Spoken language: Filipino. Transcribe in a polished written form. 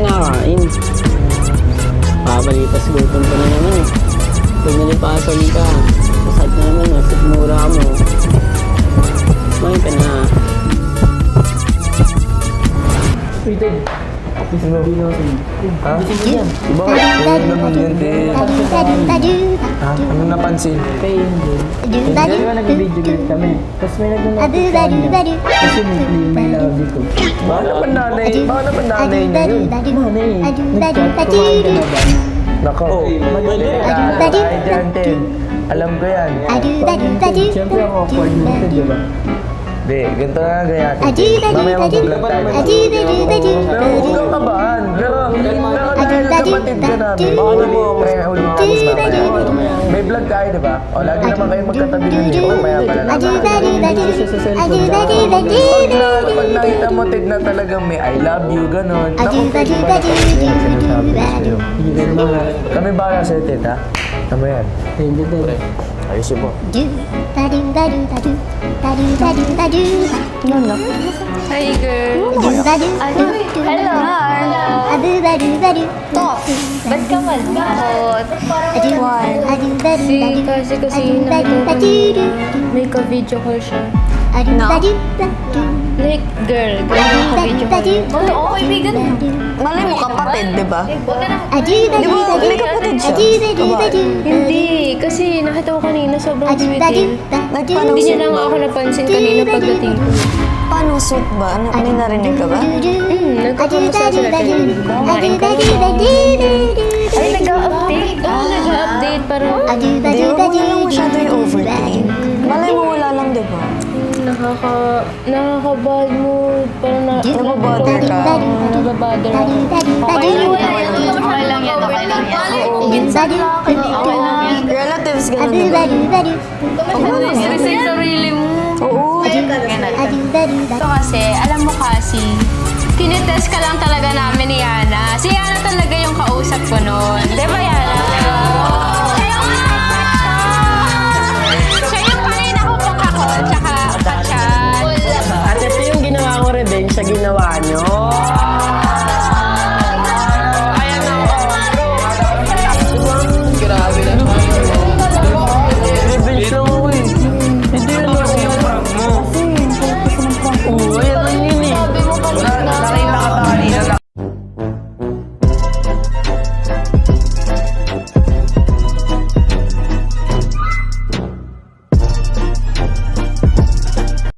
nakain. Papalipas gutom ka na naman eh. Pag nalipasan ka, masad na naman, masad mura mo. Kumain ka na. Waited. Gusto mo binosin. Ha? Iba ka? Ano naman yan din? Ha? Ano napansin? Kaya yun din. Hindi ba nag-video game kami? Tapos may nag-notice sa kanya. Kasi may love ko. Baka naman nanay niya yun. Manay, nag-chat, kumain ka na ba? Nako. Ay, dyan, Ted. Alam ko yan. Siyempre ang awkward nito, di ba? Hindi, ganito na gaya. Mamaya mag-vlog tayo. Pero huwag kang kabahan. Pero dahil kapatid ka namin, kaya ulit tapos mamaya. May vlog tayo, di ba? O, lagi naman kayo magkatabi ng Nico. Mamaya pala naman. Pag nakita mo, Ted, na talagang may I love you, ganon. Naku, Ted, iba na sinasabi ko sa'yo. Hindi ka naman. Kami bahala sa'yo, Ted, ha? Tama yan. Hindi din. Ayusin mo. Hi, girl. Hello. Top. Ba't ka malungkot? Kasi nakita ko may ka-video call siya. Like, girl, naka-video call. Oo, kaibigan mo. Malay mo kapatid, di ba? Di ba, May kapatid siya? hindi. Kasi nakita ko kanina sobrang sweet eh. Nagpanong Hindi niya sweet na nga ba? ako napansin kanina pagdating ko. Paano sweet ba? May narinig ka ba? Nagkakamusta sila kanina. Kumain ka ba? Ay, nag-update? Oo, nag-update. Parang Di, huwag mo lang masyado yung overthink. Malay mo wala lang, di ba? nakaka-bad mood. Parang Nababother ka? Nababother ako. Okay lang yan. Okay lang yan. Oo. Minsan lang. Okay lang yan. Relatives, ganun, di ba? Stress yung sarili mo. Oo. Ito kasi, alam mo kasi, tinitest ka lang talaga namin ni Yana. Si Yana talaga yung kausap ko noon. Diba